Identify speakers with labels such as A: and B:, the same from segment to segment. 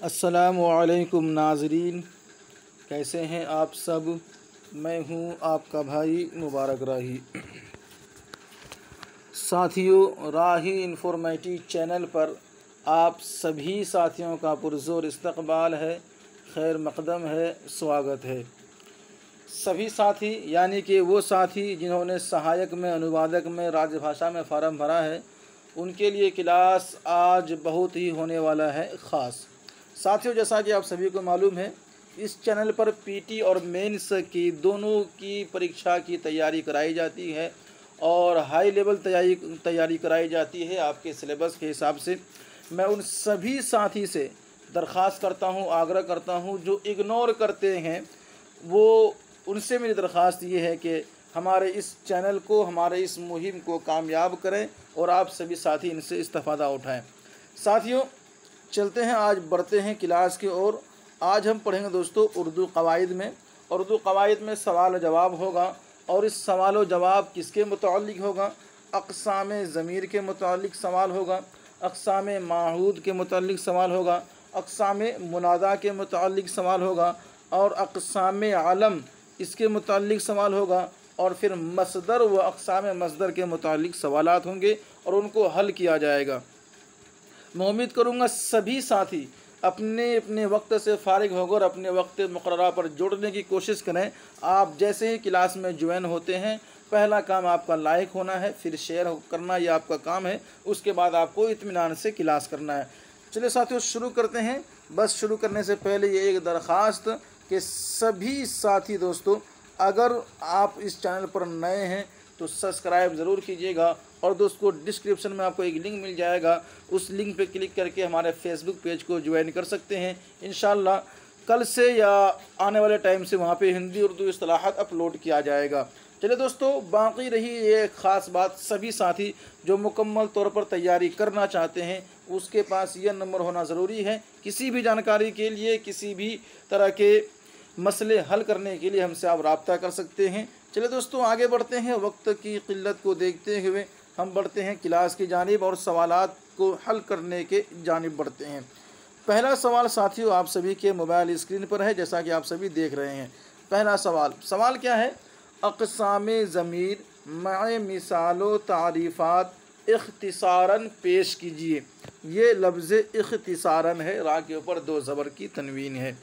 A: अस्सलामुअलैकुम नाज़रीन, कैसे हैं आप सब। मैं हूं आपका भाई मुबारक राही। साथियों, राही इन्फॉर्मेटिव चैनल पर आप सभी साथियों का पुरज़ोर इस्तक़बाल है, खैर मक़दम है, स्वागत है। सभी साथी यानी कि वो साथी जिन्होंने सहायक में, अनुवादक में, राजभाषा में फ़ार्म भरा है, उनके लिए क्लास आज बहुत ही होने वाला है ख़ास। साथियों, जैसा कि आप सभी को मालूम है, इस चैनल पर पीटी और मेंस की दोनों की परीक्षा की तैयारी कराई जाती है और हाई लेवल तैयारी कराई जाती है आपके सिलेबस के हिसाब से। मैं उन सभी साथी से दरख्वास्त करता हूं, आग्रह करता हूं, जो इग्नोर करते हैं वो उनसे मेरी दरख्वास्त ये है कि हमारे इस चैनल को, हमारे इस मुहिम को कामयाब करें और आप सभी साथी इनसे इस्तिफ़ादा उठाएं। साथियों, चलते हैं, आज बढ़ते हैं क्लास की ओर। आज हम पढ़ेंगे दोस्तों उर्दू क़वाइद में। उर्दू क़वाइद में सवाल जवाब होगा और इस सवाल जवाब किसके मुताल्लिक़ होगा? अक़साम ज़मीर के मुताल्लिक़ सवाल होगा, अक़साम माहूद के मुताल्लिक़ सवाल होगा, अक़साम मुनादा के मुताल्लिक़ सवाल होगा और अक़साम आलम इसके मुताल्लिक़ सवाल होगा और फिर मसदर व अक़साम मसदर के मुताल्लिक़ सवालात होंगे और उनको हल किया जाएगा। मैं उम्मीद करूँगा सभी साथी अपने अपने वक्त से फ़ारिग होकर अपने वक्त मुक़र्ररा पर जुड़ने की कोशिश करें। आप जैसे ही क्लास में ज्वाइन होते हैं, पहला काम आपका लाइक होना है, फिर शेयर करना, ये आपका काम है। उसके बाद आपको इत्मीनान से क्लास करना है। चलिए साथियों, शुरू करते हैं। बस शुरू करने से पहले ये एक दरख्वास्त कि सभी साथी दोस्तों, अगर आप इस चैनल पर नए हैं तो सब्सक्राइब ज़रूर कीजिएगा और दोस्तों डिस्क्रिप्शन में आपको एक लिंक मिल जाएगा, उस लिंक पे क्लिक करके हमारे फेसबुक पेज को ज्वाइन कर सकते हैं। इंशाल्लाह कल से या आने वाले टाइम से वहाँ पे हिंदी उर्दू इस्तिलाहात अपलोड किया जाएगा। चलिए दोस्तों, बाकी रही ये ख़ास बात, सभी साथी जो मुकम्मल तौर पर तैयारी करना चाहते हैं उसके पास यह नंबर होना ज़रूरी है। किसी भी जानकारी के लिए, किसी भी तरह के मसले हल करने के लिए हमसे आप रब्ता कर सकते हैं। चलिए दोस्तों, आगे बढ़ते हैं। वक्त की क़िल्लत को देखते हुए हम बढ़ते हैं क्लास की जानिब और सवालात को हल करने के जानिब बढ़ते हैं। पहला सवाल साथियों आप सभी के मोबाइल स्क्रीन पर है, जैसा कि आप सभी देख रहे हैं। पहला सवाल क्या है? अक़साम ज़मीर मअ मिसालो तारीफ़ात इख्तिसारन पेश कीजिए। ये लफ्ज़ इख्तिसारन है, रा के ऊपर दो ज़बर की तनवीन है।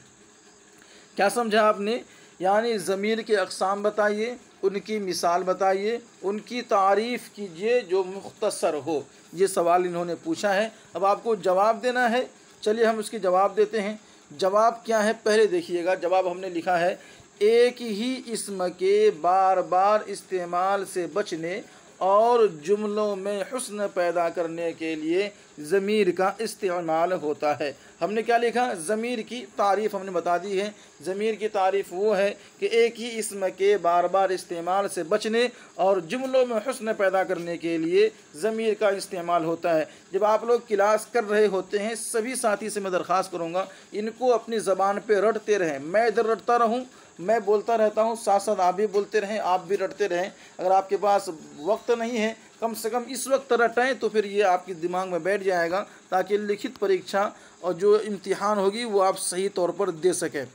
A: क्या समझा आपने? यानी ज़मीर के अक़साम बताइए, उनकी मिसाल बताइए, उनकी तारीफ़ कीजिए जो मुख्तसर हो। ये सवाल इन्होंने पूछा है। अब आपको जवाब देना है। चलिए हम उसकी जवाब देते हैं। जवाब क्या है पहले देखिएगा। जवाब हमने लिखा है, एक ही इस्म के बार बार इस्तेमाल से बचने और जुमलों में हुस्न पैदा करने के लिए ज़मीर का इस्तेमाल होता है। हमने क्या लिखा? ज़मीर की तारीफ़ हमने बता दी है। ज़मीर की तारीफ़ वो है कि एक ही इस्म के बार बार इस्तेमाल से बचने और जुमलों में हुस्न पैदा करने के लिए ज़मीर का इस्तेमाल होता है। जब आप लोग क्लास कर रहे होते हैं, सभी साथी से मैं दरख्वास्त करूँगा, इनको अपनी ज़बान पर रटते रहें। मैं इधर रटता रहूँ, मैं बोलता रहता हूँ, साथ साथ आप भी बोलते रहें, आप भी रटते रहें। अगर आपके पास वक्त नहीं है, कम से कम इस वक्त रटें तो फिर ये आपके दिमाग में बैठ जाएगा, ताकि लिखित परीक्षा और जो इम्तिहान होगी वो आप सही तौर पर दे सकें।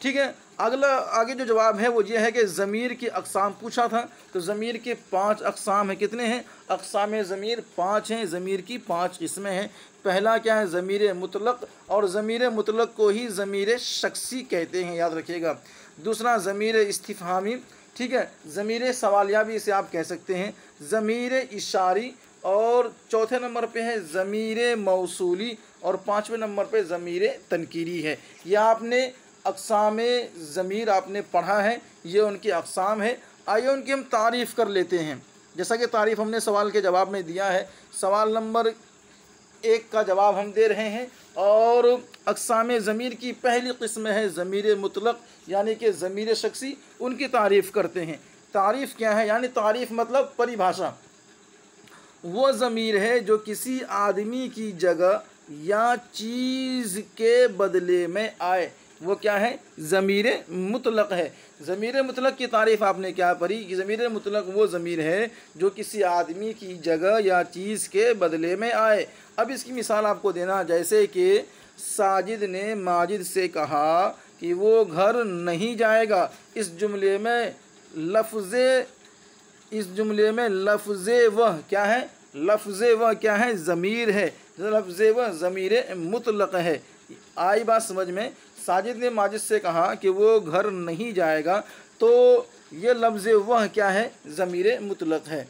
A: ठीक है। आगे जो जवाब है वो ये है कि ज़मीर की अक़साम पूछा था, तो ज़मीर के 5 अक़साम हैं। कितने हैं? अक़साम ज़मीर 5 हैं। ज़मीर की 5 किस्में हैं। पहला क्या है? ज़मीर मुतलक़, और ज़मीर मुतलक़ को ही ज़मीर शख्सी कहते हैं, याद रखिएगा। दूसरा ज़मीर इस्तिफ़हामी, ठीक है, ज़मीर सवालिया भी इसे आप कह सकते हैं, ज़मीर इशारी, और चौथे नंबर पे है ज़मीर मौसूली, और 5वें नंबर पे ज़मीर तनकीरी है। यह आपने अक़साम ज़मीर आपने पढ़ा है, ये उनकी अक़साम है। आइए उनकी हम तारीफ़ कर लेते हैं। जैसा कि तारीफ़ हमने सवाल के जवाब में दिया है। सवाल नंबर 1 का जवाब हम दे रहे हैं और अक़साम ज़मीर की पहली किस्म है ज़मीर मुतलक़, यानी कि ज़मीर शख्सी। उनकी तारीफ़ करते हैं। तारीफ़ क्या है? यानी तारीफ़ मतलब परिभाषा। वो ज़मीर है जो किसी आदमी की जगह या चीज़ के बदले में आए, वो क्या है? ज़मीर मुतलक़ है। ज़मीर मुतलक की तारीफ़ आपने क्या पढ़ी कि ज़मीर मुतलक वो ज़मीर है जो किसी आदमी की जगह या चीज़ के बदले में आए। अब इसकी मिसाल आपको देना, जैसे कि साजिद ने माजिद से कहा कि वो घर नहीं जाएगा। इस जुमले में लफ्ज़े वह क्या है? लफ्ज़े वह क्या है? ज़मीर है। लफ्ज़े वह ज़मीर मुतलक है। आई बात समझ में? साजिद ने माजिद से कहा कि वो घर नहीं जाएगा, तो ये लफ्ज़े वह क्या है? ज़मीर मुतलक है।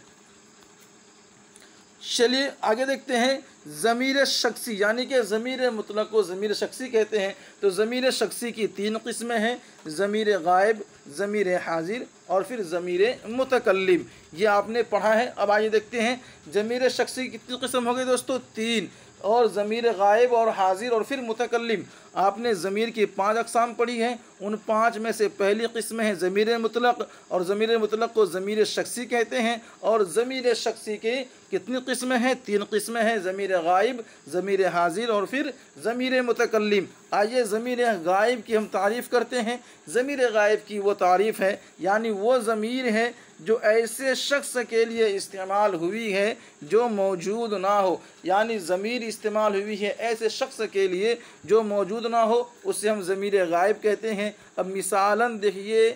A: चलिए आगे देखते हैं। ज़मीर शख्सी, यानी कि ज़मीर मुतलक को ज़मीर शख्सी कहते हैं। तो ज़मीर शख्सी की 3 किस्में हैं, ज़मीर गायब, ज़मीर हाजिर और फिर ज़मीर मुतकल्लिम। ये आपने पढ़ा है। अब आइए देखते हैं ज़मीर शख्सी कितनी किस्म हो गई दोस्तों? 3। और ज़मीर गायब और हाजिर और फिर मुतकल्लिम, आपने ज़मीर की 5 अक़साम पढ़ी हैं। उन 5 में से पहली किस्म है ज़मीर मुतलक, और ज़मीर मुतलक को ज़मीर शख्सी कहते हैं। और ज़मीर शख्सी की कितनी किस्में हैं? 3 किस्में हैं, ज़मीर गायब, ज़मीर हाजिर और फिर ज़मीर मुतकल्लिम। आइए ज़मीर गायब की हम तारीफ़ करते हैं। ज़मीर गायब की वो तारीफ़ है, यानी वो ज़मीर है जो ऐसे शख्स के लिए इस्तेमाल हुई है जो मौजूद ना हो। यानी ज़मीर इस्तेमाल हुई है ऐसे शख्स के लिए जो मौजूद ना हो, उसे हम ज़मीर गायब कहते हैं। अब मिसालन देखिए,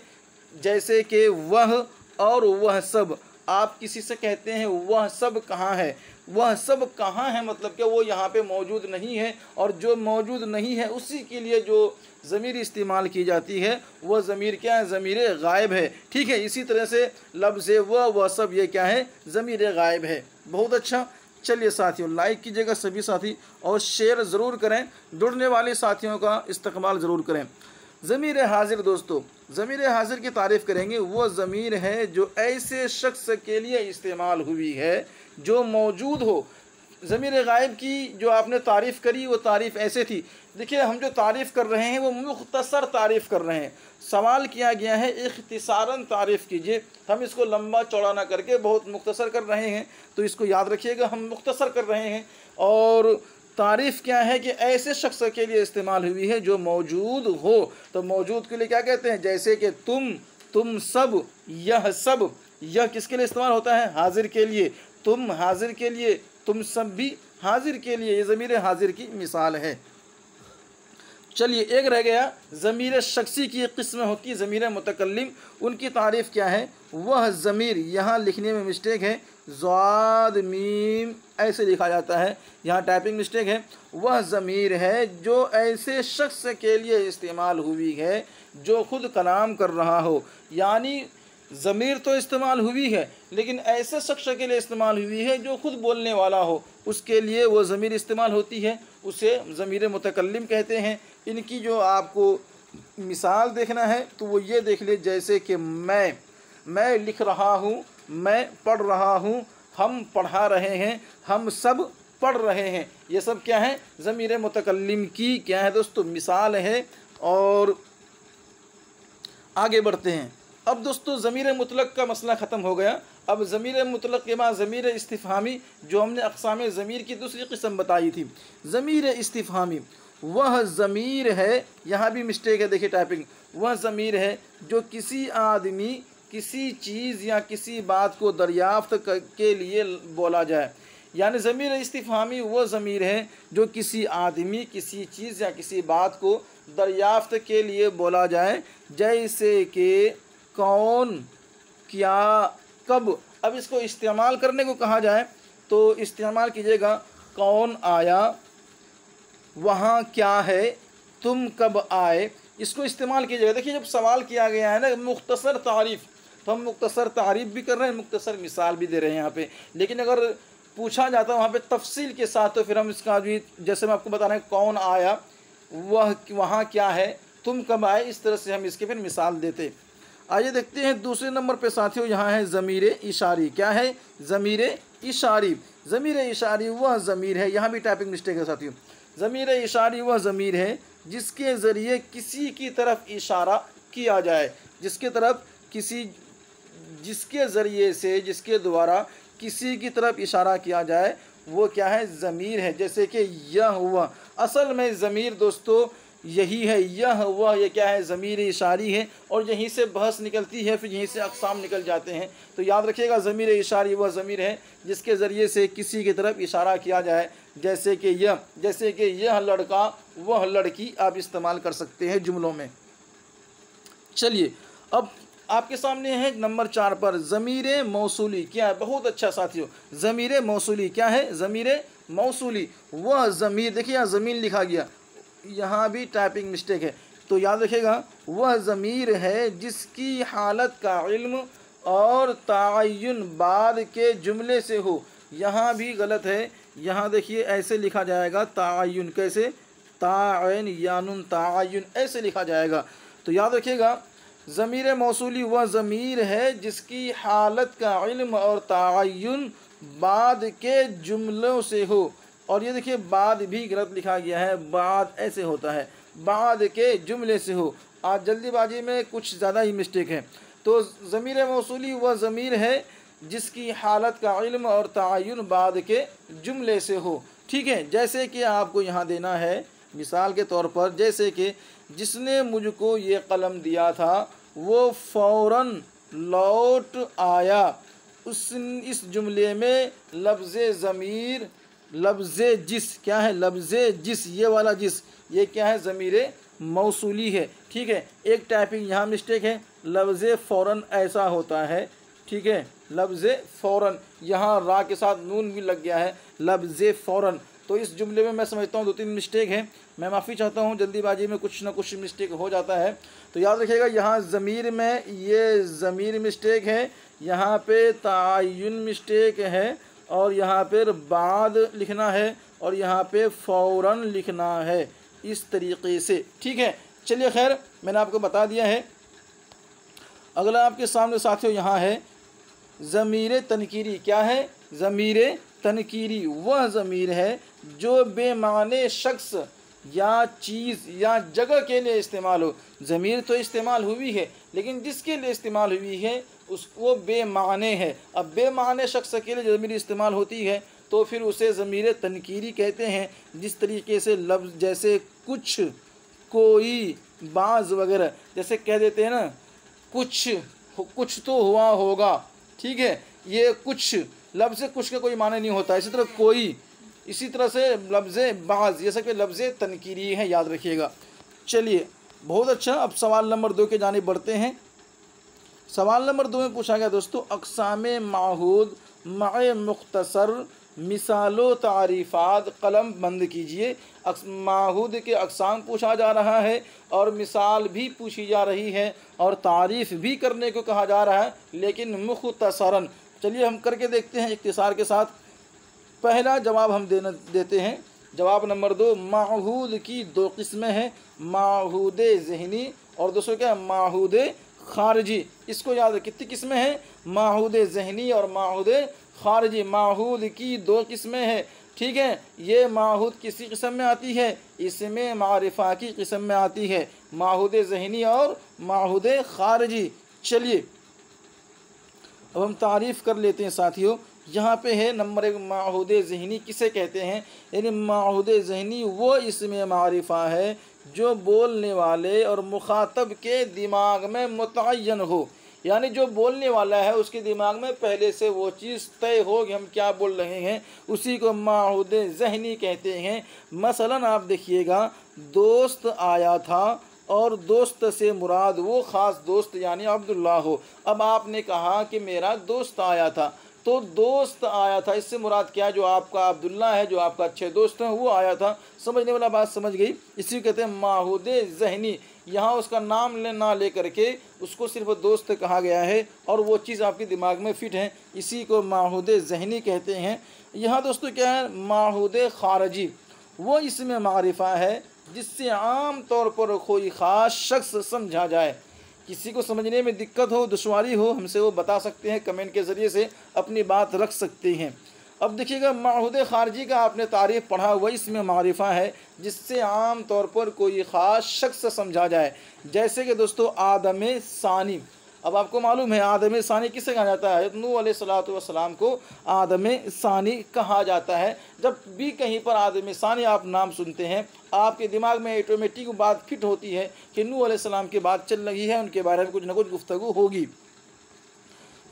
A: जैसे कि वह और वह सब। आप किसी से कहते हैं वह सब कहाँ है? वह सब कहाँ है मतलब कि वो यहाँ पे मौजूद नहीं है, और जो मौजूद नहीं है उसी के लिए जो ज़मीर इस्तेमाल की जाती है वह ज़मीर क्या है? ज़मीर गायब है। ठीक है, इसी तरह से लफ्ज़ वह सब ये क्या है? ज़मीर गायब है। बहुत अच्छा। चलिए साथियों, लाइक कीजिएगा सभी साथी और शेयर ज़रूर करें। जुड़ने वाले साथियों का इस्तकबाल ज़रूर करें। ज़मीर हाजिर दोस्तों, ज़मीर हाजिर की तारीफ़ करेंगे। वो ज़मीर है जो ऐसे शख्स के लिए इस्तेमाल हुई है जो मौजूद हो। ज़मीर गायब की जो आपने तारीफ़ करी वो तारीफ़ ऐसे थी। देखिए, हम जो तारीफ़ कर रहे हैं वो मुख्तसर तारीफ़ कर रहे हैं। सवाल किया गया है इख्तिसारन तारीफ़ कीजिए। हम इसको लंबा चौड़ा ना करके बहुत मुख्तसर कर रहे हैं, तो इसको याद रखिएगा, हम मुख्तसर कर रहे हैं। और तारीफ़ क्या है कि ऐसे शख्स के लिए इस्तेमाल हुई है जो मौजूद हो। तो मौजूद के लिए क्या कहते हैं? जैसे कि तुम सब, यह सब। यह किसके लिए इस्तेमाल होता है? हाजिर के लिए। तुम हाजिर के लिए, तुम सब भी हाजिर के लिए। ये ज़मीर हाजिर की मिसाल है। चलिए, एक रह गया, ज़मीर शख्सी की एक किस्म होती है ज़मीर मुतकल्लिम। उनकी तारीफ़ क्या है? वह ज़मीर, यहाँ लिखने में मिस्टेक है, ज़ाद मीम ऐसे लिखा जाता है, यहाँ टाइपिंग मिस्टेक है। वह ज़मीर है जो ऐसे शख्स के लिए इस्तेमाल हुई है जो खुद कलाम कर रहा हो। यानी ज़मीर तो इस्तेमाल हुई है, लेकिन ऐसे शख्स के लिए इस्तेमाल हुई है जो खुद बोलने वाला हो, उसके लिए वो ज़मीर इस्तेमाल होती है, उसे ज़मीर मुतकल्लिम कहते हैं। इनकी जो आपको मिसाल देखना है तो वो ये देख ले, जैसे कि मैं लिख रहा हूँ, मैं पढ़ रहा हूँ, हम पढ़ा रहे हैं, हम सब पढ़ रहे हैं। ये सब क्या है? ज़मीर मुतकल्लिम की क्या है दोस्तों? मिसाल है। और आगे बढ़ते हैं। अब दोस्तों ज़मीर मुतलक का मसला ख़त्म हो गया। अब ज़मीर मुतलक के बाद ज़मीर इस्तिफ़हामी, जो हमने अक़साम ज़मीर की दूसरी किस्म बताई थी। ज़मीर इस्तिफ़हामी वह ज़मीर है, यहाँ भी मिस्टेक है, देखिए टाइपिंग। वह ज़मीर है जो किसी आदमी, किसी चीज़ या किसी बात को दरियाफ़्त के लिए बोला जाए। यानी ज़मीर इस्तिफ़हामी वो ज़मीर है जो किसी आदमी, किसी चीज़ या किसी बात को दरियाफ़्त के लिए बोला जाए, जैसे कि कौन, क्या, कब। अब इसको इस्तेमाल करने को कहा जाए तो इस्तेमाल कीजिएगा, कौन आया, वहाँ क्या है, तुम कब आए, इसको इस्तेमाल कीजिएगा। देखिए, जब सवाल किया गया है ना मुख्तसर तारीफ़, तो हम मुख्तसर तारीफ़ भी कर रहे हैं, मुख्तसर मिसाल भी दे रहे हैं यहाँ पे। लेकिन अगर पूछा जाता है वहाँ पे तफसील के साथ, तो फिर हम इसका भी, जैसे मैं आपको बता रहे हैं, कौन आया, वह वहाँ क्या है, तुम कब आए, इस तरह से हम इसके फिर मिसाल देते। आइए देखते हैं दूसरे नंबर पे साथियों, यहाँ है ज़मीर इशारी। क्या है? ज़मीर इशारी। ज़मीर इशारी वह ज़मीर है, यहाँ भी टाइपिंग मिस्टेक है साथियों। ज़मीर इशारी वह ज़मीर है जिसके ज़रिए किसी की तरफ इशारा किया जाए, जिसके ज़रिए से, जिसके द्वारा किसी की तरफ इशारा किया जाए, वो क्या है? ज़मीर है। जैसे कि यह हुआ, असल में ज़मीर दोस्तों यही है, यह वह, ये क्या है, ज़मीर इशारी है और यहीं से बहस निकलती है, फिर यहीं से अक़साम निकल जाते हैं। तो याद रखिएगा ज़मीर इशारी वह ज़मीर है जिसके ज़रिए से किसी की तरफ इशारा किया जाए, जैसे कि यह लड़का वह लड़की आप इस्तेमाल कर सकते हैं जुमलों में। चलिए अब आपके सामने है नंबर 4 पर ज़मीर मौसूली क्या है। बहुत अच्छा साथियों, ज़मीर मौसूली क्या है, ज़मीर मौसूली वह ज़मीर, देखिए यहाँ ज़मीन लिखा गया, यहाँ भी टाइपिंग मिस्टेक है, तो याद रखिएगा वह ज़मीर है जिसकी हालत का इल्म और ताय्युन बाद के जुमले से हो। यहाँ भी गलत है, यहाँ देखिए ऐसे लिखा जाएगा ताय्युन, कैसे, तायन यानुन ताय्युन ऐसे लिखा जाएगा। तो याद रखिएगा ज़मीर मौसूली वह ज़मीर है जिसकी हालत का इल्म और ताय्युन बाद के जुमलों से हो। और ये देखिए बाद भी गलत लिखा गया है, बाद ऐसे होता है, बाद के जुमले से हो। आज जल्दीबाजी में कुछ ज़्यादा ही मिस्टेक है। तो ज़मीर मौसूली वह ज़मीर है जिसकी हालत का इल्म और ताय्युन बाद के जुमले से हो। ठीक है, जैसे कि आपको यहाँ देना है मिसाल के तौर पर, जैसे कि जिसने मुझको ये कलम दिया था वो फ़ौरन लौट आया। इस जुमले में लफ्ज़ ज़मीर, लफ्ज़ जिस क्या है, लफ्ज़ जिस, ये वाला जिस, ये क्या है, ज़मीर मौसूली है। ठीक है, एक टाइपिंग यहाँ मिस्टेक है, लफ्ज़ फ़ौरन ऐसा होता है। ठीक है, लफ्ज़ फ़ौरन, यहाँ रा के साथ नून भी लग गया है, लफ्ज़ फ़ौरन। तो इस जुमले में मैं समझता हूँ 2-3 मिस्टेक है, मैं माफ़ी चाहता हूँ, जल्दीबाजी में कुछ ना कुछ मिस्टेक हो जाता है। तो याद रखिएगा यहाँ ज़मीर में ये ज़मीर मिस्टेक है, यहाँ पे ताय्युन मिस्टेक है, और यहाँ पर बाद लिखना है, और यहाँ पे फ़ौरन लिखना है, इस तरीक़े से। ठीक है, चलिए खैर मैंने आपको बता दिया है। अगला आपके सामने साथियों यहाँ है ज़मीर तनकीरी क्या है, ज़मीर तनकीरी वह ज़मीर है जो बेमाने शख्स या चीज़ या जगह के लिए इस्तेमाल हो। ज़मीर तो इस्तेमाल हुई है, लेकिन जिसके लिए इस्तेमाल हुई है वो बेमाने है। अब बेमाने शख्स के लिए ज़मीर इस्तेमाल होती है तो फिर उसे ज़मीर तनकीरी कहते हैं। जिस तरीके से लफ्ज़ जैसे कुछ, कोई, बाज़ वगैरह, जैसे कह देते हैं ना कुछ तो हुआ होगा। ठीक है, ये कुछ लफ्ज़ कुछ का कोई माने नहीं होता। इसी तरह कोई, इसी तरह से लफ्ज़ बाज़, ये सब लफ्ज़ तनकीरी है, याद रखिएगा। चलिए बहुत अच्छा, अब सवाल नंबर 2 के जाने बढ़ते हैं। सवाल नंबर 2 में पूछा गया दोस्तों अक़सामे माहूद मअ मुख्तसर मिसालो तारीफ़ात कलम बंद कीजिए। माहूद के अक़साम पूछा जा रहा है और मिसाल भी पूछी जा रही है और तारीफ़ भी करने को कहा जा रहा है, लेकिन मुख्तसरन। चलिए हम करके देखते हैं इख्तिसार के साथ। पहला जवाब हम देते हैं। जवाब नंबर 2, माहूद की 2 किस्में हैं, माहूद ज़हनी और दूसरा क्या, माहूद ख़ारिजी। इसको याद रखें, कितनी किस्में हैं, माहूद ज़हनी और माहूद ख़ारिजी। माहूद की 2 किस्में हैं। ठीक है, ये माहूद किसी किस्म में आती है, इसमें मारिफा की किस्म में आती है, माहूद ज़हनी और माहूद ख़ारिजी। चलिए अब हम तारीफ़ कर लेते हैं साथियों। यहाँ पे है नंबर 1 माहूद ज़हनी किसे कहते हैं, यानी माहूद ज़हनी वो इसमें मारिफा है जो बोलने वाले और मुखातब के दिमाग में मुतय्यन हो, यानी जो बोलने वाला है उसके दिमाग में पहले से वो चीज़ तय हो कि हम क्या बोल रहे हैं, उसी को माहूद ज़हनी कहते हैं। मसलन आप देखिएगा, दोस्त आया था और दोस्त से मुराद वो ख़ास दोस्त यानी अब्दुल्ला हो। अब आपने कहा कि मेरा दोस्त आया था, तो दोस्त आया था, इससे मुराद क्या, जो आपका अब्दुल्ला है, जो आपका अच्छे दोस्त हैं, वो आया था। समझने वाला बात समझ गई। इसी कहते हैं माहूद ज़हनी। यहाँ उसका नाम ना ले करके उसको सिर्फ दोस्त कहा गया है और वो चीज़ आपके दिमाग में फिट है, इसी को माहूद ज़हनी कहते हैं। यहाँ दोस्तों क्या है, माहूद ख़ारिजी वो इसमें मारिफा है जिससे आम तौर पर कोई ख़ास शख्स समझा जाए। किसी को समझने में दिक्कत हो, दुश्वारी हो, हमसे वो बता सकते हैं, कमेंट के ज़रिए से अपनी बात रख सकते हैं। अब देखिएगा माहूद ख़ारिजी का आपने तारीफ़ पढ़ा हुआ, इसमें मारिफा है जिससे आम तौर पर कोई ख़ास शख्स समझा जाए। जैसे कि दोस्तों आदम सानी, अब आपको मालूम है आदम सानी किसे कहा जाता है? नूह अलैहिस्सलातु वस्सलाम को आदम सानी कहा जाता है। जब भी कहीं पर आदम सानी आप नाम सुनते हैं, आपके दिमाग में ऑटोमेटिक बात फिट होती है कि नूह अलैहिस्सलाम की बात चल रही है, उनके बारे में कुछ ना कुछ गुफ्तगू होगी।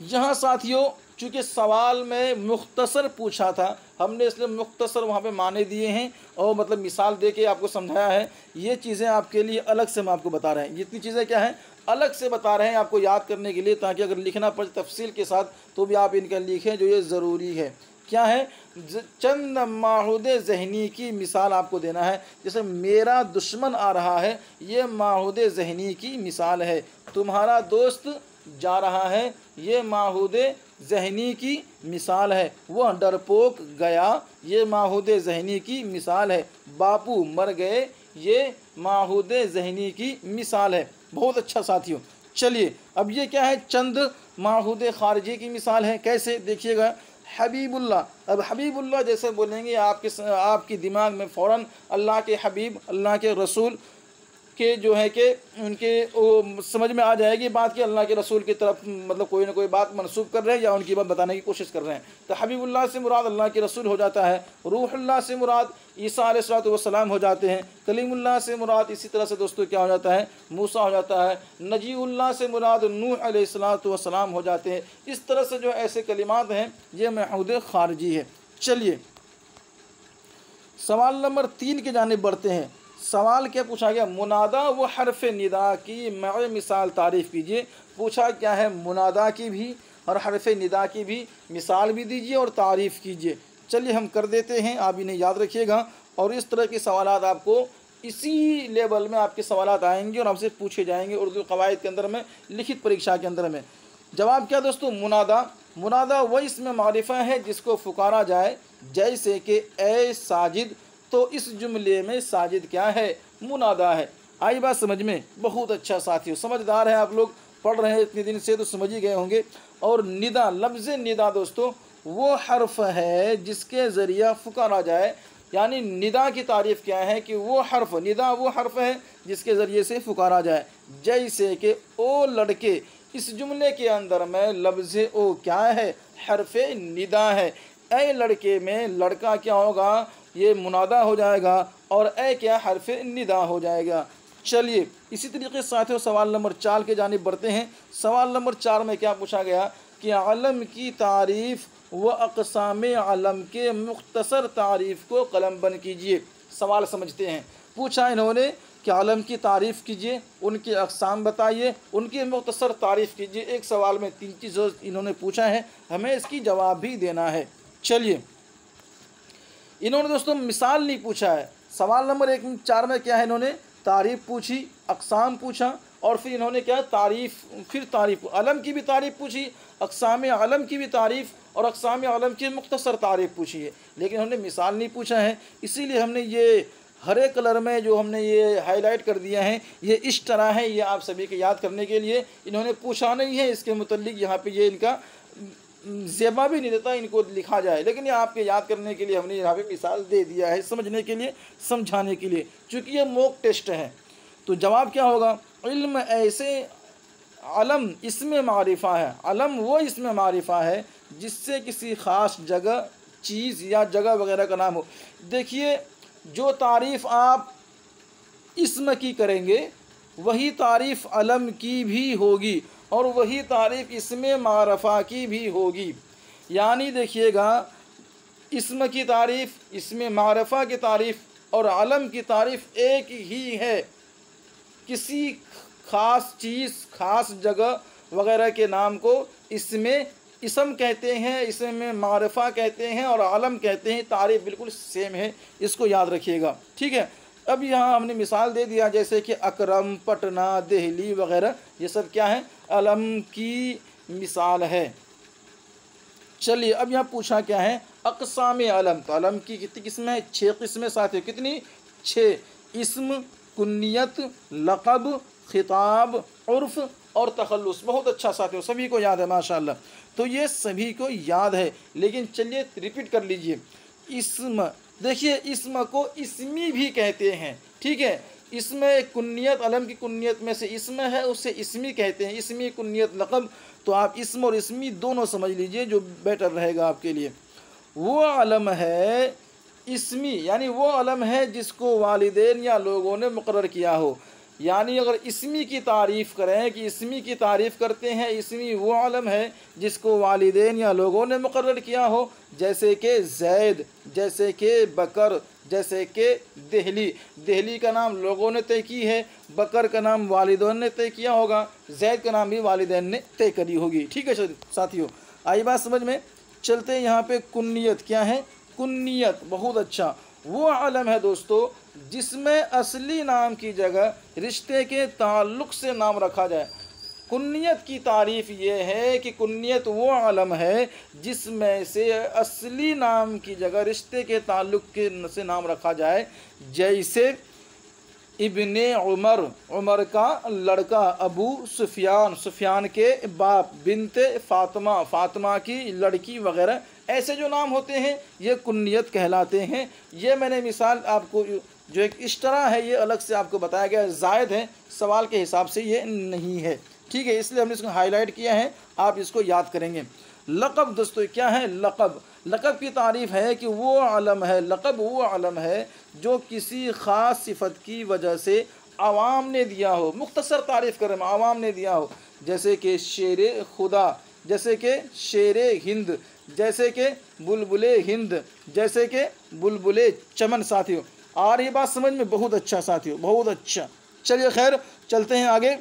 A: यहाँ साथियों, चूँकि सवाल में मुख्तसर पूछा था, हमने इसलिए मुख्तसर वहाँ पे माने दिए हैं और मतलब मिसाल दे के आपको समझाया है। ये चीज़ें आपके लिए अलग से हम आपको बता रहे हैं। जितनी चीज़ें क्या हैं अलग से बता रहे हैं आपको याद करने के लिए, ताकि अगर लिखना पड़े तफसील के साथ तो भी आप इनका लिखें, जो ये ज़रूरी है। क्या है? चंद माहूद ज़हनी की मिसाल आपको देना है। जैसे मेरा दुश्मन आ रहा है, ये माहूद ज़हनी की मिसाल है। तुम्हारा दोस्त जा रहा है, ये माहूद ज़हनी की मिसाल है। वह डरपोक गया, ये माहूद ज़हनी की मिसाल है। बापू मर गए, ये माहूद ज़हनी की मिसाल है। बहुत अच्छा साथियों, चलिए अब ये क्या है? चंद माहूद खारजी की मिसाल है। कैसे? देखिएगा, हबीबुल्लाह। अब हबीबुल्लाह जैसे बोलेंगे आपके दिमाग में फ़ौरन अल्लाह के हबीब, अल्लाह के रसूल के जो है कि उनके वो समझ में आ जाएगी बात कि अल्लाह के रसूल की तरफ मतलब कोई ना कोई बात मनसूब कर रहे हैं या उनकी बात बताने की कोशिश कर रहे हैं। तो हबीबुल्लाह से मुराद अल्लाह के रसूल हो जाता है। रूहुल्लाह से मुराद ईसा अलैहिस्सलातु वस्सलाम हो जाते हैं। कलीमुल्लाह से मुराद इसी तरह से दोस्तों क्या हो जाता है? मूसा हो जाता है। नजीउल्लाह से मुराद नूह अलैहिस्सलातु वस्सलाम हो जाते हैं। इस तरह से जो ऐसे कलिमात हैं ये माहूद खारजी है। चलिए सवाल नंबर 3 की जानिब बढ़ते हैं। सवाल क्या पूछा गया? मुनादा व हरफ निदा की मअ मिसाल तारीफ़ कीजिए। पूछा क्या है? मुनादा की भी और हरफ निदा की भी मिसाल भी दीजिए और तारीफ़ कीजिए। चलिए हम कर देते हैं, आप इन्हें याद रखिएगा। और इस तरह के सवालात आपको इसी लेवल में आपके सवालात आएंगे और आपसे पूछे जाएंगे उर्दू क़वाइद के अंदर में, लिखित परीक्षा के अंदर में। जवाब क्या दोस्तों? मुनादा। मुनादा वह इसमें मारिफा है जिसको पुकारा जाए, जैसे कि ए साजिद। तो इस जुमले में साजिद क्या है? मुनादा है। आई बात समझ में? बहुत अच्छा साथियों, समझदार है आप लोग, पढ़ रहे हैं इतने दिन से तो समझ ही गए होंगे। और निदा, लफ्ज़ निदा दोस्तों वो हर्फ है जिसके ज़रिया पुकारा जाए। यानी निदा की तारीफ़ क्या है कि वो हर्फ, निदा वो हर्फ है जिसके ज़रिए से पुकारा जाए। जैसे कि ओ लड़के, इस जुमले के अंदर में लफ्ज़ ओ क्या है? हर्फ निदा है। ए लड़के में लड़का क्या होगा? ये मुनादा हो जाएगा और ए क्या? हर्फ निदा हो जाएगा। चलिए इसी तरीके से साथियों सवाल नंबर 4 के जानिब बढ़ते हैं। सवाल नंबर 4 में क्या पूछा गया कि आलम की तारीफ़ व अक़साम आलम के मुख्तसर तारीफ़ को कलमबंद कीजिए। सवाल समझते हैं। पूछा इन्होंने कि आलम की तारीफ़ कीजिए, उनके अक़साम बताइए, उनकी मुख्तसर तारीफ़ कीजिए। एक सवाल में 3 चीज़ें इन्होंने पूछा है, हमें इसकी जवाब भी देना है। चलिए इन्होंने दोस्तों मिसाल नहीं पूछा है। सवाल नंबर 4 में क्या है? इन्होंने तारीफ़ पूछी, अक़साम पूछा और फिर इन्होंने क्या? तारीफ़ अलम की भी तारीफ़ पूछी, अक़साम अलम की भी तारीफ़ और अक़साम अलम की मुख्तसर तारीफ़ पूछी है, लेकिन उन्होंने मिसाल नहीं पूछा है। इसीलिए हमने ये हरे कलर में जो हमने ये हाईलाइट कर दिया है, ये इस तरह है, ये आप सभी के याद करने के लिए। इन्होंने पूछा नहीं है इसके मुतल्लिक़, यहाँ पे ये इनका ज़ेबा भी नहीं देता इनको लिखा जाए, लेकिन ये आपके याद करने के लिए हमने यहाँ पे मिसाल दे दिया है, समझने के लिए, समझाने के लिए, चूँकि ये मॉक टेस्ट है। तो जवाब क्या होगा? इल्म ऐसे अलम इसमें मारिफा है। अलम वो इसमें मारिफा है जिससे किसी ख़ास जगह, चीज़ या जगह वगैरह का नाम हो। देखिए जो तारीफ़ आप इस्म की करेंगे वही तारीफ़ अलम की भी होगी और वही तारीफ़ इसमें मारफा की भी होगी। यानी देखिएगा, इस्म की तारीफ़, इसमें मारफा की तारीफ़ और अलम की तारीफ़ एक ही है। किसी ख़ास चीज़, ख़ास जगह वगैरह के नाम को इसमें इसम कहते हैं, इसमें मारफा कहते हैं और आलम कहते हैं। तारीफ़ बिल्कुल सेम है, इसको याद रखिएगा, ठीक है। अब यहाँ हमने मिसाल दे दिया, जैसे कि अकरम, पटना, दिल्ली वगैरह, ये सब क्या है? अलम की मिसाल है। चलिए अब यहाँ पूछा क्या है? अक़साम अलम। तो अलम की कितनी किस्में हैं? 6 किस्में साथियों। कितनी? 6। इस्म, कुन्नियत, लक़ब, खिताब, उर्फ़ और तखल्लुस। बहुत अच्छा साथियों, सभी को याद है माशाअल्लाह। तो ये सभी को याद है, लेकिन चलिए रिपीट कर लीजिए। इस्म, देखिए इस्म को इस्मी भी कहते हैं, ठीक है। इसमें एक कुन्नियत, अलम की कुन्नियत में से इसम है, उससे इसमी कहते हैं। इसमी कुन्नियत लक़ब, तो आप इसम और इसमी दोनों समझ लीजिए, जो बेटर रहेगा आपके लिए। वो अलम है इसमी, यानी वो अलम है जिसको वालिदैन या लोगों ने मुकर्रर किया हो। यानी अगर इसमी की तारीफ़ करें कि इसमी की तारीफ़ करते हैं, इसमी वो अलम है जिसको वालिदैन या लोगों ने मुकर्रर किया हो, जैसे कि ज़ैद, जैसे कि बकर, जैसे कि दहली। दहली का नाम लोगों ने तय की है, बकर का नाम वालिदैन ने तय किया होगा, ज़ैद का नाम भी वालिदैन ने तय करी होगी। ठीक है साथियों, आई बात समझ में। चलते हैं यहाँ पे कुन्नियत क्या है। कुन्नियत बहुत अच्छा वो अलम है दोस्तों जिसमें असली नाम की जगह रिश्ते के ताल्लुक़ से नाम रखा जाए। कुन्नियत की तारीफ़ ये है कि कुन्नियत वो अलम है जिसमें से असली नाम की जगह रिश्ते के ताल्लुक़ के से नाम रखा जाए। जैसे इब्ने उमर, उमर का लड़का, अबू सुफियान, सुफियान के बाप, बिनते फ़ातिमा, फ़ातिमा की लड़की वग़ैरह, ऐसे जो नाम होते हैं ये कुन्नियत कहलाते हैं। ये मैंने मिसाल आपको जो एक इश्तरा है ये अलग से आपको बताया गया, ज़ायद है, सवाल के हिसाब से ये नहीं है। ठीक है, इसलिए हमने इसको हाईलाइट किया है, आप इसको याद करेंगे। लक़ब दोस्तों क्या है। लक़ब, लक़ब की तारीफ़ है कि वो अलम है, लक़ब वो अलम है जो किसी ख़ास सिफत की वजह से आवाम ने दिया हो। मुख्तसर तारीफ़ करें, आवाम ने दिया हो, जैसे कि शेर खुदा, जैसे कि शेर हिंद, जैसे कि बुलबुले हिंद, जैसे कि बुलबुले चमन। साथियों आ रही बात समझ में, बहुत अच्छा साथियों, बहुत अच्छा। चलिए खैर चलते हैं आगे।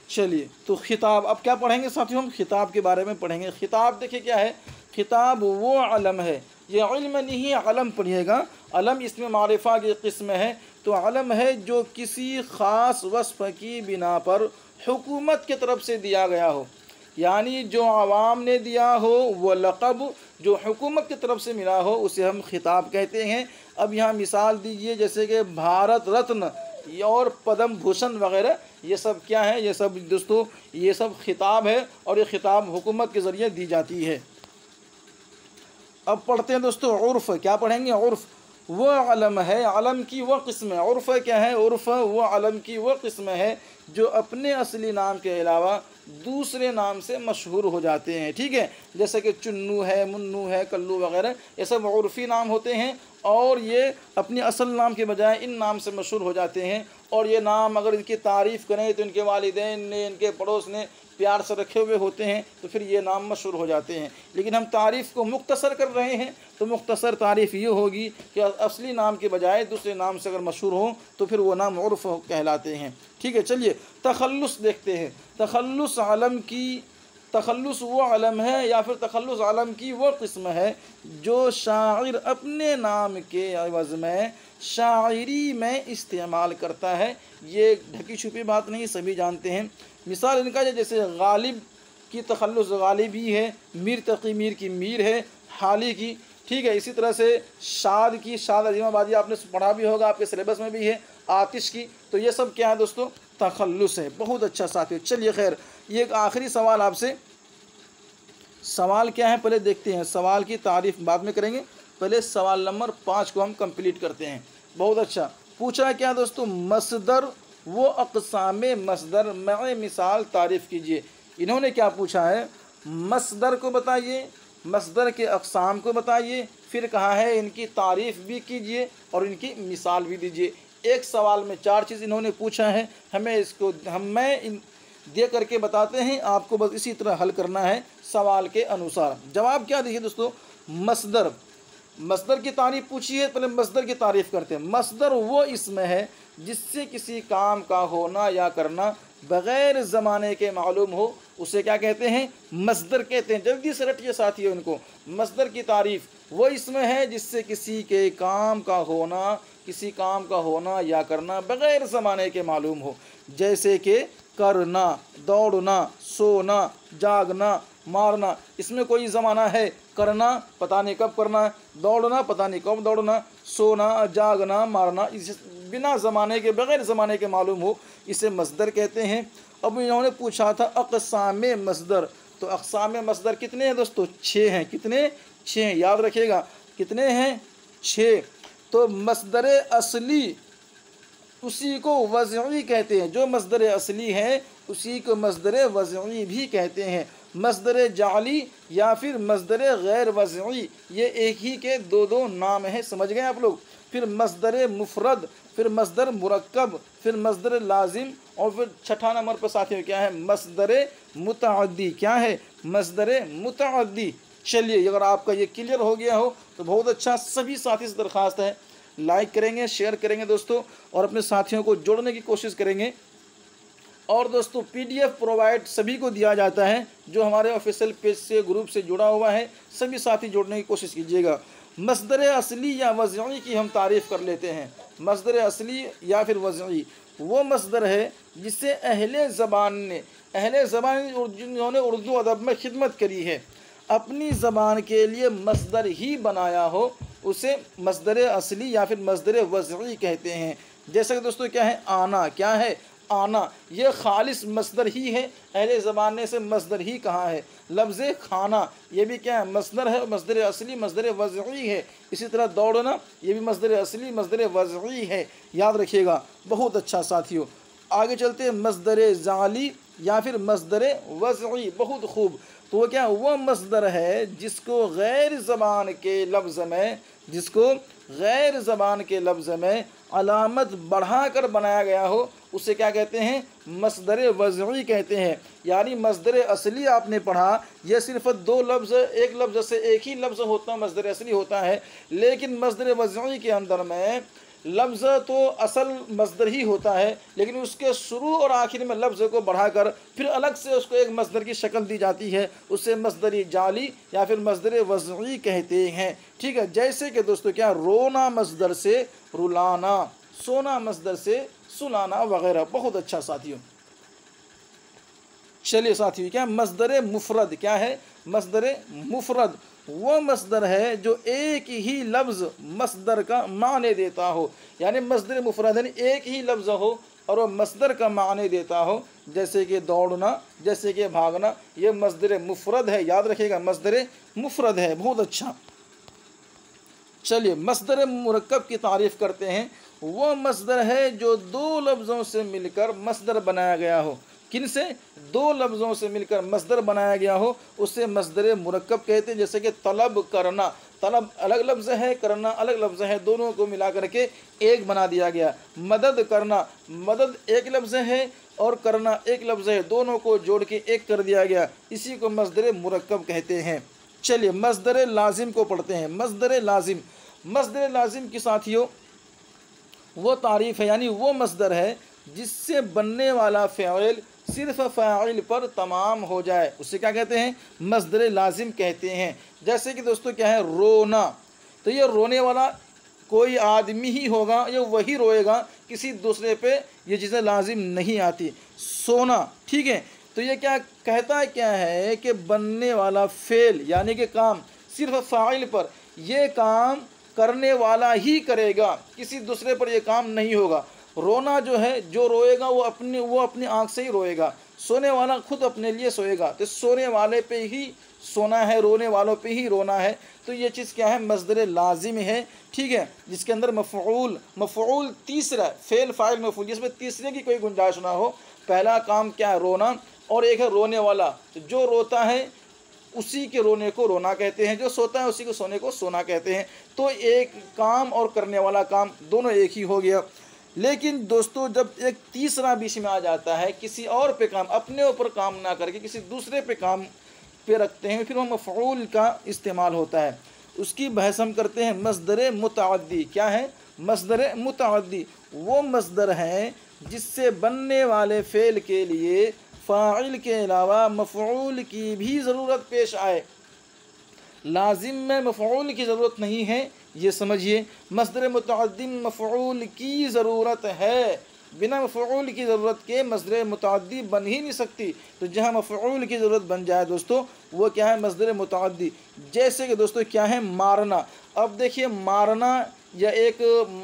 A: चलिए तो खिताब, अब क्या पढ़ेंगे साथियों, हम खिताब के बारे में पढ़ेंगे। खिताब देखिए क्या है। खिताब वो अलम है, ये इल्म नहीं अलम पढ़िएगा। अलम इसमें मारिफा की किस्म है, तो अलम है जो किसी ख़ास वस्फ़ की बिना पर हुकूमत की तरफ से दिया गया हो, यानी जो आवाम ने दिया हो वो लक़ब जो हुकूमत की तरफ से मिला हो उसे हम खिताब कहते हैं। अब यहाँ मिसाल दीजिए, जैसे कि भारत रत्न और पद्म भूषण वगैरह, ये सब क्या है, ये सब दोस्तों ये सब खिताब है और ये खिताब हुकूमत के ज़रिए दी जाती है। अब पढ़ते हैं दोस्तों उर्फ़, क्या पढ़ेंगे। उर्फ़ वो अलम है, अलम की वो किस्म है। उर्फ़ क्या है। उर्फ़ वो अलम की वो किस्म है जो अपने असली नाम के अलावा दूसरे नाम से मशहूर हो जाते हैं। ठीक है, जैसे कि चुन्नू है, मुन्नू है, कल्लू वगैरह, ये सब उर्फ़ी नाम होते हैं और ये अपने असल नाम के बजाय इन नाम से मशहूर हो जाते हैं। और ये नाम अगर इनकी तारीफ़ करें तो इनके वालिदैन ने, इनके पड़ोस ने प्यार से रखे हुए होते हैं तो फिर ये नाम मशहूर हो जाते हैं। लेकिन हम तारीफ़ को मुख्तसर कर रहे हैं, तो मुख्तसर तारीफ़ ये होगी कि असली नाम के बजाय दूसरे नाम से अगर मशहूर हो तो फिर वो नाम उर्फ़ कहलाते हैं। ठीक है, चलिए तखल्लुस देखते हैं। तखल्लुस अलम की, तखल्लुस वो अलम है या फिर तखल्लुस अलम की वो किस्म है जो शायर अपने नाम के एवज़ में शायरी में इस्तेमाल करता है। ये ढकी छुपी बात नहीं, सभी जानते हैं। मिसाल इनका जैसे गालिब की तखल्लुस गालिब ही है, मीर तकी मीर की मीर है, हाली की। ठीक है, इसी तरह से शाद की शाद अजीमाबादी आपने पढ़ा भी होगा, आपके सिलेबस में भी है। आतिश की, तो ये सब क्या है दोस्तों, तखल्लुस है। बहुत अच्छा साथियों। चलिए खैर, ये एक आखिरी सवाल आपसे, सवाल क्या है पहले देखते हैं। सवाल की तारीफ़ बाद में करेंगे, पहले सवाल नंबर 5 को हम कंप्लीट करते हैं। बहुत अच्छा पूछा क्या दोस्तों, मसदर वो अक़सामे मसदर में मिसाल तारीफ़ कीजिए। इन्होंने क्या पूछा है, मसदर को बताइए, मसदर के अक़साम को बताइए, फिर कहा है इनकी तारीफ़ भी कीजिए और इनकी मिसाल भी दीजिए। एक सवाल में 4 चीज़ इन्होंने पूछा है, हमें इसको दे करके बताते हैं, आपको बस इसी तरह हल करना है सवाल के अनुसार। जवाब क्या देखिए दोस्तों, मसदर, मसदर की तारीफ़ पूछी है, पहले मसदर की तारीफ़ करते हैं। मसदर वो इसमें है जिससे किसी काम का होना या करना बग़ैर ज़माने के मालूम हो, उसे क्या कहते हैं, मसदर कहते हैं। जल्दी से रटिए साथियों इनको। मसदर की तारीफ़ वो इसमें है जिससे किसी के काम का होना, किसी काम का होना या करना बग़ैर ज़माने के मालूम हो, जैसे कि करना, दौड़ना, सोना, जागना, मारना। इसमें कोई ज़माना है, करना पता नहीं कब करना है, दौड़ना पता नहीं कब दौड़ना, सोना, जागना, मारना, इस बिना ज़माने के, बग़ैर ज़माने के मालूम हो, इसे मसदर कहते हैं। अब इन्होंने पूछा था अक़सामे मसदर, तो अक़सामे मसदर कितने हैं दोस्तों, 6 हैं। कितने, 6 हैं, याद रखिएगा कितने हैं, 6। तो मस्दर असली उसी को वज़ई कहते हैं। जो मस्दर असली है उसी को मस्दर वज़ई भी कहते हैं। मस्दर जाली या फिर मस्दर गैर वज़ई, ये एक ही के दो दो नाम हैं, समझ गए आप लोग। फिर मस्दर मुफरद, फिर मस्दर मुरक्कब, फिर मस्दर लाजिम, और फिर छठा नंबर पर साथियों क्या है, मस्दर मुतअद्दी। क्या है, मस्दर मुतअद्दी। चलिए, अगर आपका ये क्लियर हो गया हो तो बहुत अच्छा। सभी साथी से दरख्वास्त है लाइक करेंगे, शेयर करेंगे दोस्तों, और अपने साथियों को जोड़ने की कोशिश करेंगे। और दोस्तों PDF प्रोवाइड सभी को दिया जाता है जो हमारे ऑफिशियल पेज से ग्रुप से जुड़ा हुआ है। सभी साथी जोड़ने की कोशिश कीजिएगा। मस्दर असली या वज़ई की हम तारीफ़ कर लेते हैं। मस्दर असली या फिर वज़ई वो मस्दर है जिससे अहले ज़बान जिन्होंने उर्दू अदब में खिदमत करी है, अपनी ज़बान के लिए मस्दर ही बनाया हो, उसे मस्दर असली या फिर मस्दर वज़ई कहते हैं। जैसे कि दोस्तों क्या है, आना। क्या है, आना। ये खालिस मस्दर ही है, अहले ज़माने से मस्दर ही कहा है। लफ्ज़ खाना ये भी क्या है, मस्दर है, मस्दर असली मस्दर वज़ई है। इसी तरह दौड़ना ये भी मस्दर असली मस्दर वज़ई है, याद रखिएगा। बहुत अच्छा साथियों, आगे चलते हैं। मस्दर जाली या फिर मस्दर वज़ई, बहुत खूब। तो वो क्या, वह मस्दर है जिसको गैर ज़बान के लफ्ज़ में अलामत बढ़ाकर बनाया गया हो, उसे क्या कहते हैं, मस्दर वज़ई कहते हैं। यानी मस्दर असली आपने पढ़ा, यह सिर्फ दो लफ्ज़, एक लफ्ज़ से एक ही लफ्ज़ होता है, मस्दर असली होता है। लेकिन मस्दर वज़ई के अंदर में लफ्ज़ तो असल मस्दर ही होता है, लेकिन उसके शुरू और आखिर में लफ्ज़ को बढ़ाकर फिर अलग से उसको एक मस्दर की शक्ल दी जाती है, उससे मस्दरी जाली या फिर मस्दर वज़ई कहते हैं। ठीक है, जैसे कि दोस्तों क्या, रोना मस्दर से रुलाना, सोना मस्दर से सुलाना वगैरह। बहुत अच्छा साथियों। चलिए साथियों, क्या मस्दर मुफरद। क्या है, मस्दर मुफरद वो मस्दर है जो एक ही लफ्ज़ मस्दर का माने देता हो। यानी मस्दर मुफरद यानी एक ही लफ्ज़ हो और वह मस्दर का माने देता हो, जैसे कि दौड़ना, जैसे कि भागना, ये मस्दर मुफरद है, याद रखिएगा, मस्दर मुफरद है। बहुत अच्छा। चलिए, मस्दर मुरक्कब की तारीफ़ करते हैं। वह मस्दर है जो दो लफ्ज़ों से मिलकर मस्दर बनाया गया हो। किन से, दो लफ्ज़ों से मिलकर मस्दर बनाया गया हो, उसे मस्दर मुरक्कब कहते हैं। जैसे कि तलब करना, तलब अलग लफ्ज़ है, करना अलग लफ्ज़ है, दोनों को मिला करके एक बना दिया गया। मदद करना, मदद एक लफ्ज़ है और करना एक लफ्ज़ है, दोनों को जोड़ के एक कर दिया गया, इसी को मस्दर मुरक्कब कहते हैं। चलिए, मस्दर लाजिम को पढ़ते हैं। मस्दर लाजिम की साथियों वो तारीफ़ है, यानी वो मस्दर है जिससे बनने वाला फ़ाइल सिर्फ फ़ाइल पर तमाम हो जाए, उसे क्या कहते हैं, मस्दर लाजिम कहते हैं। जैसे कि दोस्तों क्या है, रोना, तो ये रोने वाला कोई आदमी ही होगा, ये वही रोएगा, किसी दूसरे पे ये चीज़ें लाजिम नहीं आती। सोना, ठीक है, तो ये क्या कहता है, क्या है कि बनने वाला फ़ेल यानी कि काम सिर्फ फ़ाइल पर, ये काम करने वाला ही करेगा, किसी दूसरे पर यह काम नहीं होगा। रोना जो है, जो रोएगा वो अपनी आँख से ही रोएगा, सोने वाला खुद अपने लिए सोएगा, तो सोने वाले पे ही सोना है, रोने वालों पे ही रोना है। तो ये चीज़ क्या है, मस्दर लाजिम है। ठीक है, जिसके अंदर मफ़ऊल तीसरा, फ़ेल फ़ाइल मफ़ऊल, जिसमें तीसरे की कोई गुंजाइश ना हो। पहला काम क्या है, रोना, और एक है रोने वाला। तो जो रोता है उसी के रोने को रोना कहते हैं, जो सोता है उसी को सोने को सोना कहते हैं। तो एक काम और करने वाला काम दोनों एक ही हो गया। लेकिन दोस्तों, जब एक तीसरा बीच में आ जाता है, किसी और पे काम, अपने ऊपर काम ना करके किसी दूसरे पे काम पे रखते हैं, फिर वह मफ़ऊल का इस्तेमाल होता है। उसकी बहस हम करते हैं। मस्दर मुतअद्दी, क्या है, मस्दर मुतअद्दी वो मस्दर है जिससे बनने वाले फ़ेल के लिए फ़ाइल के अलावा मफ़ऊल की भी ज़रूरत पेश आए। लाजिम में मफ़ऊल की ज़रूरत नहीं है, ये समझिए। मस्दर मुतअद्दी मफ़ऊल की ज़रूरत है, बिना मफ़ऊल की ज़रूरत के मस्दर मुतअद्दी बन ही नहीं सकती। तो जहाँ मफ़ऊल की ज़रूरत बन जाए दोस्तों, वो क्या है, मस्दर मुतअद्दी। जैसे कि दोस्तों क्या है, मारना। अब देखिए, मारना या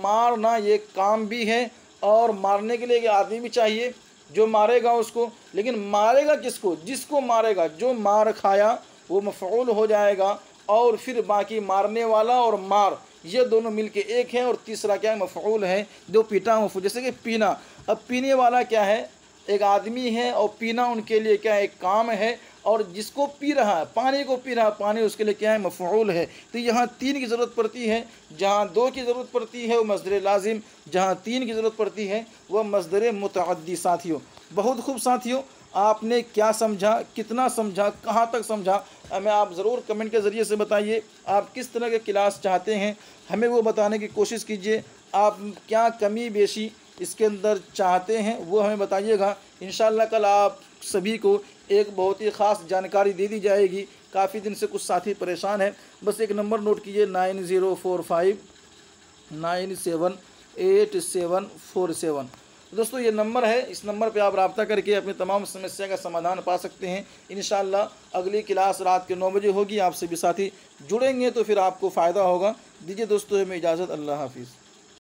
A: मारना ये काम भी है, और मारने के लिए एक आदमी भी चाहिए जो मारेगा उसको। लेकिन मारेगा किसको, जिसको मारेगा, जो मार खाया वो मफ़ऊल हो जाएगा, और फिर बाकी मारने वाला और मार ये दोनों मिलके एक है। और तीसरा क्या है, मफ़ऊल है, जो पीटा मफ़ऊल। जैसे कि पीना, अब पीने वाला क्या है, एक आदमी है, और पीना उनके लिए क्या है, एक काम है। और जिसको पी रहा है, पानी को पी रहा है, पानी उसके लिए क्या है, मफ़ऊल है। तो यहाँ 3 की ज़रूरत पड़ती है, जहाँ 2 की ज़रूरत पड़ती है वो मस्दर लाजिम, जहाँ 3 की ज़रूरत पड़ती है वह मस्दर मुतअद्दी। साथियों, बहुत खूब साथियों, आपने क्या समझा, कितना समझा, कहाँ तक समझा, हमें आप ज़रूर कमेंट के ज़रिए से बताइए। आप किस तरह के क्लास चाहते हैं, हमें वो बताने की कोशिश कीजिए। आप क्या कमी बेशी इसके अंदर चाहते हैं वो हमें बताइएगा। इंशाअल्लाह कल आप सभी को एक बहुत ही ख़ास जानकारी दे दी जाएगी। काफ़ी दिन से कुछ साथी परेशान हैं, बस एक नंबर नोट कीजिए, 9045978747। दोस्तों ये नंबर है, इस नंबर पे आप रब्ता करके अपनी तमाम समस्या का समाधान पा सकते हैं। इंशाअल्लाह अगली क्लास रात के 9 बजे होगी। आप सभी साथी जुड़ेंगे तो फिर आपको फ़ायदा होगा। दीजिए दोस्तों हमें इजाज़त, अल्लाह हाफिज़।